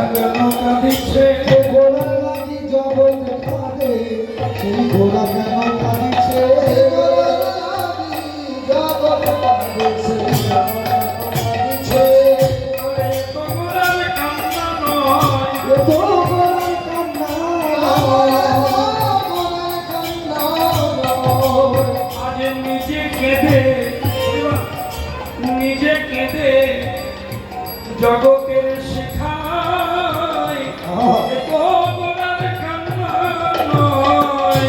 কেন কাঁদিছে গোলার লাগি জগৎ কাঁদে সেই গোলা কেন কাঁদিছে জগৎ কাঁদে সেই কাঁদিছে তোমরার কান্না নয় তো গোলার কান্না আজ নিজে কেঁদে জগতের শিখায় তোমরার কান্না নয়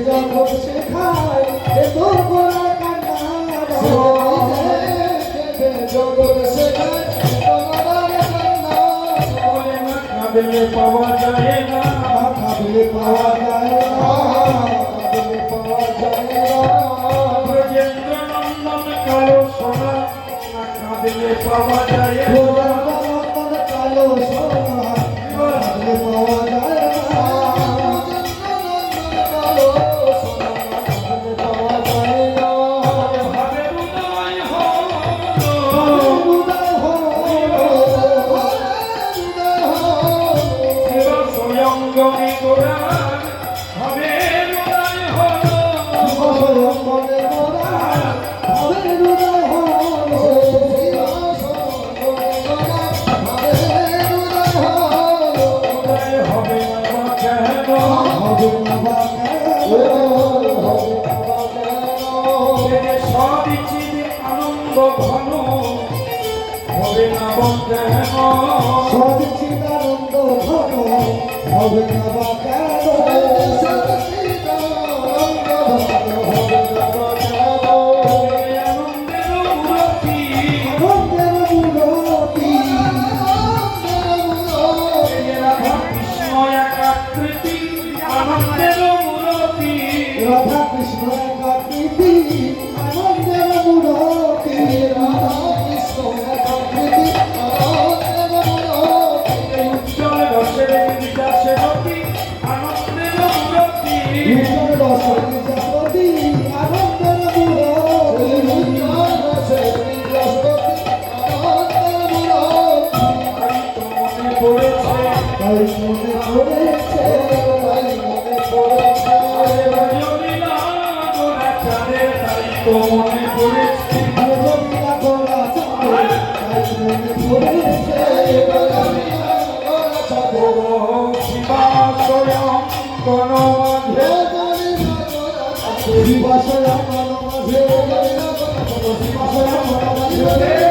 জগৎ শেখায় তো গোলার কান্না জগৎ শেখায় বলে না কাঁদলে পাওয়া যায় না কাঁদলে পাওয়া যায় না কাঁদলে পাওয়া যায় না ব্রজেন্দ্র নন্দন কালো সোনা না কাঁদলে পাওয়া যায় না কালো সোনা কাঁদলে পাওয়া যায় না কালো সোনা কাঁদলে পাওয়া যায় না ভাবে উদয় হলো উদয় হলো উদয় হলো শিব স্বয়ংগমী গোরার ভাবে উদয় হলো মনে মোরা ভাবের উদয় হলো ভাবের উদয় হলো উদয় হবে না কেন হবে না বা কেন হবে না বা কেন সবিচির আনন্দ ঘন হবে না কেন সচ্চিদানন্দ ঘন হবে না বা কেন সচ্চিদানন্দ ঘন হবে না বা কেন আনন্দের মূরতি আনন্দের মূরতি রাধা কৃষ্ণ একাকৃতি আনন্দের মূরতি রাধা কৃষ্ণ একাকৃতি আনন্দের মূরতি রাধা কৃষ্ণ একাকৃতি আনন্দের মূরতি উজ্জ্বল রসের বিকাশে রতি আনন্দের মূরতি উজ্জ্বল রসের জাগতি আনন্দের মূরতি উজ্জ্বল রসের জাগতি আনন্দের মূরতি তাই তো মনে পড়েছে তাই মনে পড়েছে তাই মনে পড়েছে রজনীলা গোরা চাঁদে তাই তো মনে পড়েছে রজনীলা গোরা চাঁদে তাই মনে পড়েছে রজনীলা গোরা চাঁদে শিবা স্বয়ং গণমাঝে শিবাশয়া মানব মাঝে শিবাশয়া মানব মাঝে